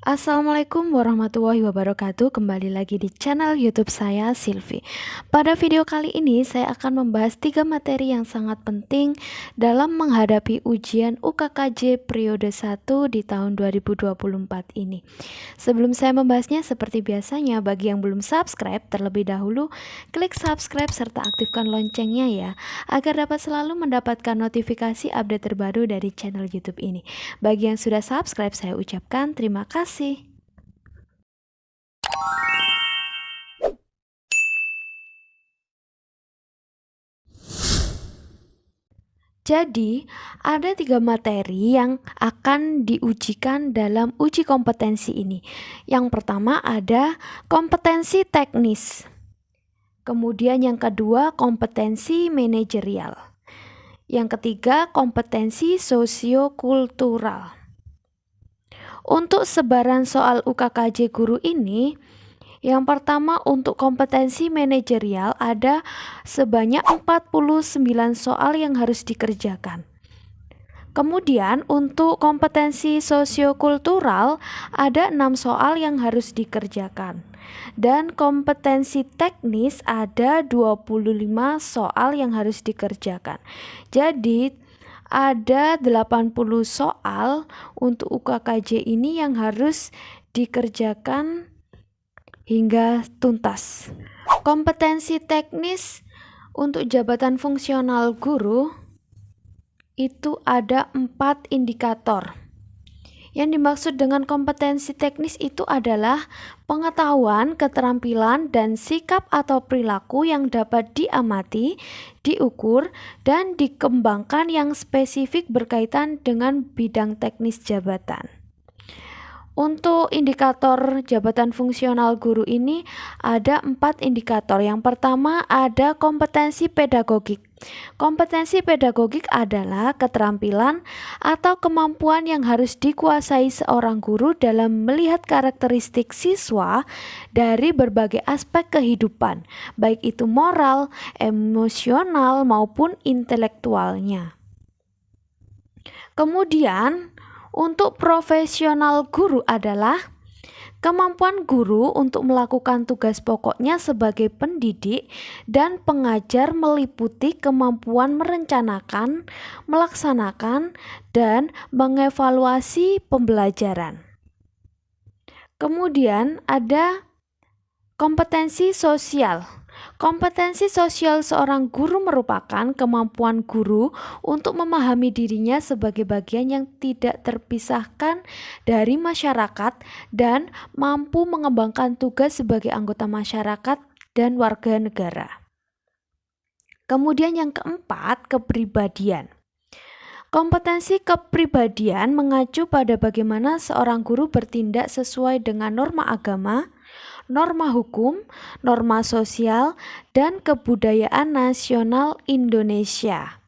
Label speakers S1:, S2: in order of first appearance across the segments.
S1: Assalamualaikum warahmatullahi wabarakatuh. Kembali lagi di channel YouTube saya, Silvi. Pada video kali ini saya akan membahas 3 materi yang sangat penting dalam menghadapi ujian UKKJ periode 1 di tahun 2024 ini. Sebelum saya membahasnya, seperti biasanya bagi yang belum subscribe, terlebih dahulu klik subscribe serta aktifkan loncengnya ya, agar dapat selalu mendapatkan notifikasi update terbaru dari channel YouTube ini. Bagi yang sudah subscribe, saya ucapkan terima kasih. Jadi, ada 3 materi yang akan diujikan dalam uji kompetensi ini. Yang pertama ada kompetensi teknis. Kemudian yang kedua kompetensi manajerial. Yang ketiga kompetensi sosiokultural. Untuk sebaran soal UKKJ guru ini, yang pertama untuk kompetensi manajerial ada sebanyak 49 soal yang harus dikerjakan. Kemudian untuk kompetensi sosiokultural ada 6 soal yang harus dikerjakan. Dan kompetensi teknis ada 25 soal yang harus dikerjakan. Jadi ada 80 soal untuk UKKJ ini yang harus dikerjakan hingga tuntas. Kompetensi teknis untuk jabatan fungsional guru itu ada 4 indikator. Yang dimaksud dengan kompetensi teknis itu adalah pengetahuan, keterampilan, dan sikap atau perilaku yang dapat diamati, diukur, dan dikembangkan yang spesifik berkaitan dengan bidang teknis jabatan. Untuk indikator jabatan fungsional guru ini ada 4 indikator. Yang pertama ada kompetensi pedagogik. Kompetensi pedagogik adalah keterampilan atau kemampuan yang harus dikuasai seorang guru dalam melihat karakteristik siswa dari berbagai aspek kehidupan, baik itu moral, emosional, maupun intelektualnya. Kemudian untuk profesional guru adalah kemampuan guru untuk melakukan tugas pokoknya sebagai pendidik dan pengajar meliputi kemampuan merencanakan, melaksanakan, dan mengevaluasi pembelajaran. Kemudian ada kompetensi sosial. Kompetensi sosial seorang guru merupakan kemampuan guru untuk memahami dirinya sebagai bagian yang tidak terpisahkan dari masyarakat dan mampu mengembangkan tugas sebagai anggota masyarakat dan warga negara. Kemudian yang keempat, kepribadian. Kompetensi kepribadian mengacu pada bagaimana seorang guru bertindak sesuai dengan norma agama, norma hukum, norma sosial, dan kebudayaan nasional Indonesia.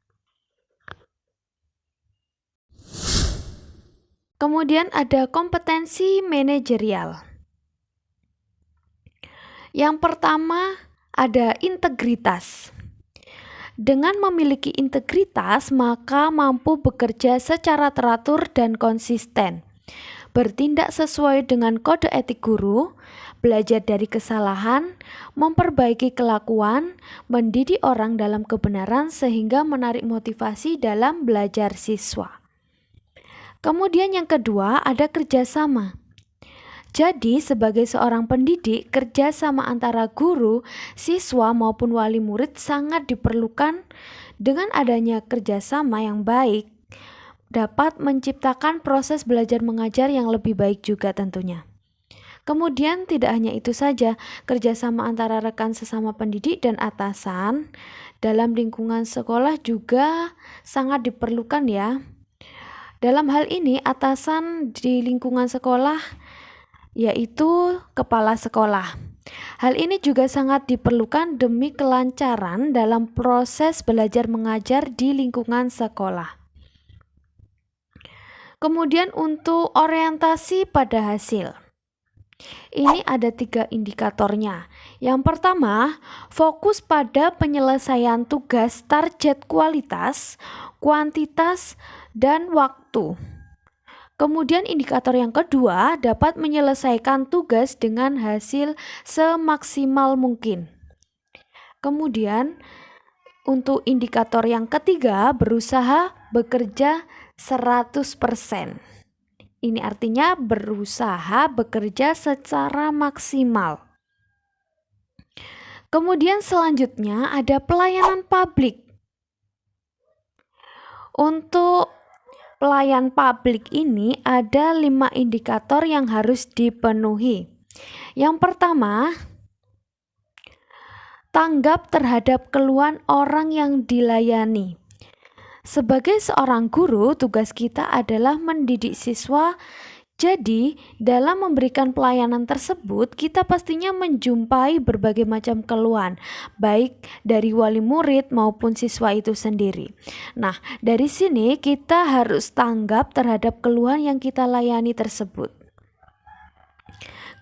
S1: Kemudian ada kompetensi manajerial. Yang pertama ada integritas. Dengan memiliki integritas, maka mampu bekerja secara teratur dan konsisten, bertindak sesuai dengan kode etik guru, belajar dari kesalahan, memperbaiki kelakuan, mendidik orang dalam kebenaran sehingga menarik motivasi dalam belajar siswa. Kemudian yang kedua ada kerjasama. Jadi sebagai seorang pendidik, kerjasama antara guru, siswa maupun wali murid sangat diperlukan. Dengan adanya kerjasama yang baik, dapat menciptakan proses belajar mengajar yang lebih baik juga tentunya. Kemudian tidak hanya itu saja, kerjasama antara rekan sesama pendidik dan atasan dalam lingkungan sekolah juga sangat diperlukan ya. Dalam hal ini atasan di lingkungan sekolah yaitu kepala sekolah. Hal ini juga sangat diperlukan demi kelancaran dalam proses belajar mengajar di lingkungan sekolah. Kemudian untuk orientasi pada hasil. Ini ada 3 indikatornya. Yang pertama, fokus pada penyelesaian tugas target kualitas, kuantitas, dan waktu. Kemudian indikator yang kedua dapat menyelesaikan tugas dengan hasil semaksimal mungkin. Kemudian untuk indikator yang ketiga berusaha bekerja 100%. Ini artinya berusaha bekerja secara maksimal. Kemudian selanjutnya ada pelayanan publik. Untuk pelayan publik ini ada 5 indikator yang harus dipenuhi. Yang pertama, tanggap terhadap keluhan orang yang dilayani. Sebagai seorang guru, tugas kita adalah mendidik siswa. Jadi, dalam memberikan pelayanan tersebut, kita pastinya menjumpai berbagai macam keluhan, baik dari wali murid maupun siswa itu sendiri. Nah, dari sini kita harus tanggap terhadap keluhan yang kita layani tersebut.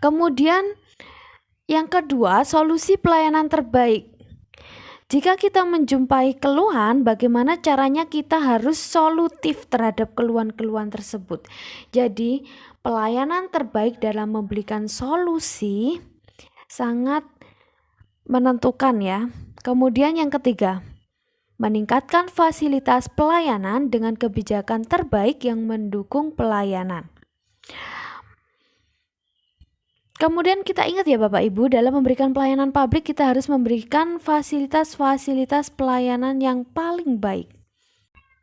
S1: Kemudian, yang kedua, solusi pelayanan terbaik. Jika kita menjumpai keluhan, bagaimana caranya kita harus solutif terhadap keluhan-keluhan tersebut. Jadi, pelayanan terbaik dalam memberikan solusi sangat menentukan ya. Kemudian yang ketiga, meningkatkan fasilitas pelayanan dengan kebijakan terbaik yang mendukung pelayanan. Kemudian kita ingat ya Bapak Ibu, dalam memberikan pelayanan publik kita harus memberikan fasilitas-fasilitas pelayanan yang paling baik.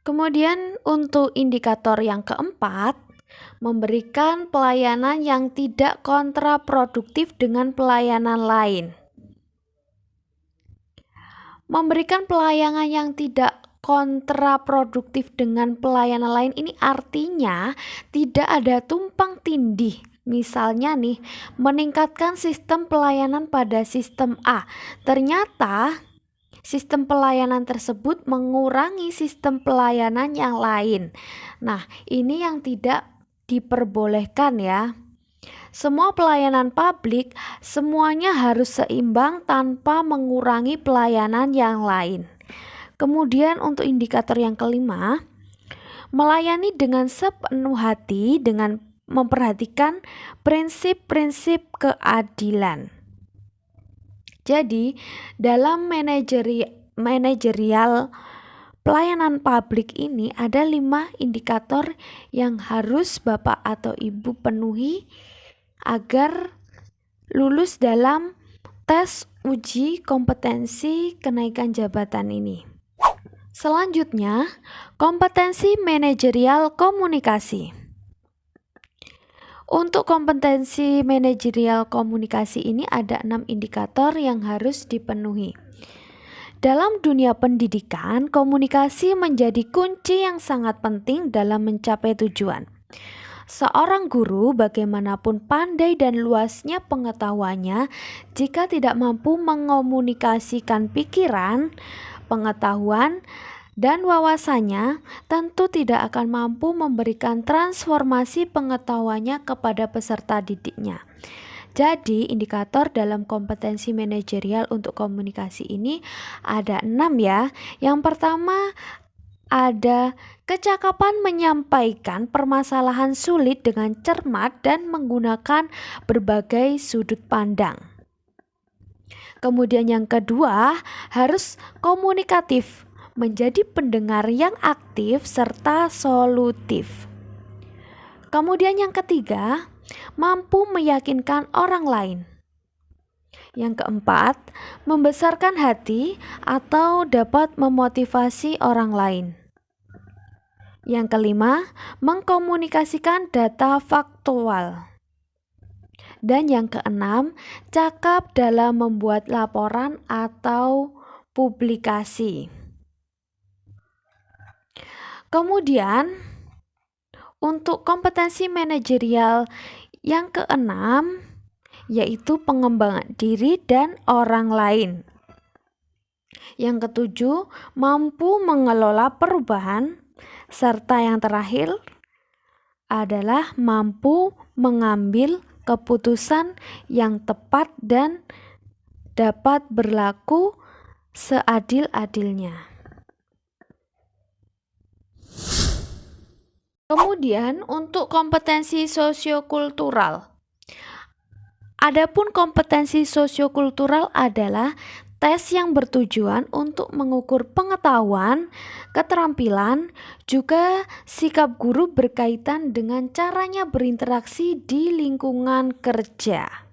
S1: Kemudian untuk indikator yang keempat, memberikan pelayanan yang tidak kontraproduktif dengan pelayanan lain. Memberikan pelayanan yang tidak kontraproduktif dengan pelayanan lain ini artinya tidak ada tumpang tindih. Misalnya nih, meningkatkan sistem pelayanan pada sistem A. Ternyata sistem pelayanan tersebut mengurangi sistem pelayanan yang lain. Nah, ini yang tidak diperbolehkan ya. Semua pelayanan publik semuanya harus seimbang tanpa mengurangi pelayanan yang lain. Kemudian untuk indikator yang kelima, melayani dengan sepenuh hati dengan memperhatikan prinsip-prinsip keadilan. Jadi, dalam manajerial pelayanan publik ini ada 5 indikator yang harus Bapak atau Ibu penuhi agar lulus dalam tes uji kompetensi kenaikan jabatan ini. Selanjutnya, kompetensi manajerial komunikasi. Untuk kompetensi manajerial komunikasi ini ada 6 indikator yang harus dipenuhi. Dalam dunia pendidikan, komunikasi menjadi kunci yang sangat penting dalam mencapai tujuan. Seorang guru bagaimanapun pandai dan luasnya pengetahuannya, jika tidak mampu mengomunikasikan pikiran, pengetahuan, dan wawasannya, tentu tidak akan mampu memberikan transformasi pengetahuannya kepada peserta didiknya. Jadi, indikator dalam kompetensi manajerial untuk komunikasi ini ada 6 ya. Yang pertama ada kecakapan menyampaikan permasalahan sulit dengan cermat dan menggunakan berbagai sudut pandang. Kemudian yang kedua, harus komunikatif, menjadi pendengar yang aktif serta solutif. Kemudian yang ketiga, mampu meyakinkan orang lain. Yang keempat, membesarkan hati atau dapat memotivasi orang lain. Yang kelima, mengkomunikasikan data faktual. Dan yang keenam, cakap dalam membuat laporan atau publikasi. Kemudian, untuk kompetensi manajerial yang keenam, yaitu pengembangan diri dan orang lain. Yang ketujuh, mampu mengelola perubahan. Serta yang terakhir adalah mampu mengambil keputusan yang tepat dan dapat berlaku seadil-adilnya. Kemudian untuk kompetensi sosiokultural. Adapun kompetensi sosiokultural adalah tes yang bertujuan untuk mengukur pengetahuan, keterampilan, juga sikap guru berkaitan dengan caranya berinteraksi di lingkungan kerja.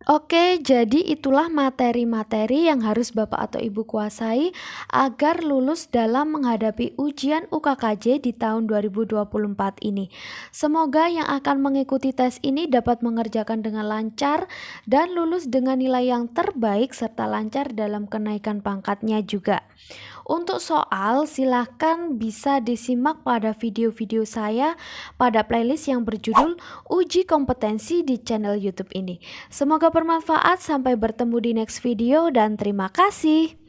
S1: Oke, jadi itulah materi-materi yang harus Bapak atau Ibu kuasai agar lulus dalam menghadapi ujian UKKJ di tahun 2024 ini. Semoga yang akan mengikuti tes ini dapat mengerjakan dengan lancar dan lulus dengan nilai yang terbaik serta lancar dalam kenaikan pangkatnya juga. Untuk soal, silahkan bisa disimak pada video-video saya pada playlist yang berjudul Uji Kompetensi di channel YouTube ini. Semoga bermanfaat, sampai bertemu di next video dan terima kasih.